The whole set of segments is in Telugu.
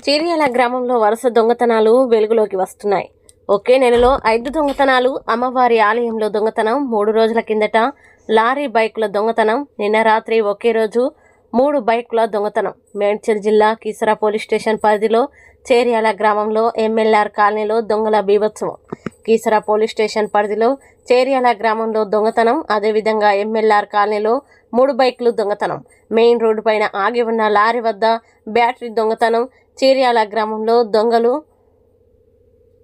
చేర్యాల గ్రామంలో వరుస దొంగతనాలు వెలుగులోకి వస్తున్నాయి. ఒకే నెలలో 5 దొంగతనాలు, అమ్మవారి ఆలయంలో దొంగతనం, 3 రోజుల కిందట లారీ బైకుల దొంగతనం, నిన్న రాత్రి ఒకే రోజు 3 బైకుల దొంగతనం. మేడ్చల్ జిల్లా కీసర పోలీస్ స్టేషన్ పరిధిలో చేర్యాల గ్రామంలో ఎంఎల్ఆర్ కాలనీలో దొంగల బీభత్సవం. కీసర పోలీస్ స్టేషన్ పరిధిలో చేర్యాల గ్రామంలో దొంగతనం, అదేవిధంగా ఎంఎల్ఆర్ కాలనీలో 3 బైకులు దొంగతనం. మెయిన్ రోడ్డు పైన ఆగి ఉన్న లారీ వద్ద బ్యాటరీ దొంగతనం. చేర్యాల గ్రామంలో దొంగలు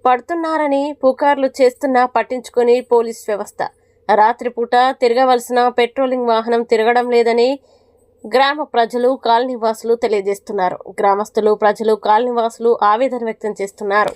పడుతున్నారని పుకార్లు చేస్తున్నా పట్టించుకొని పోలీస్ వ్యవస్థ. రాత్రిపూట తిరగవలసిన పెట్రోలింగ్ వాహనం తిరగడం లేదని గ్రామ ప్రజలు, కాలనీవాసులు తెలియజేస్తున్నారు. గ్రామస్తులు, ప్రజలు, కాలనీవాసులు ఆవేదన వ్యక్తం చేస్తున్నారు.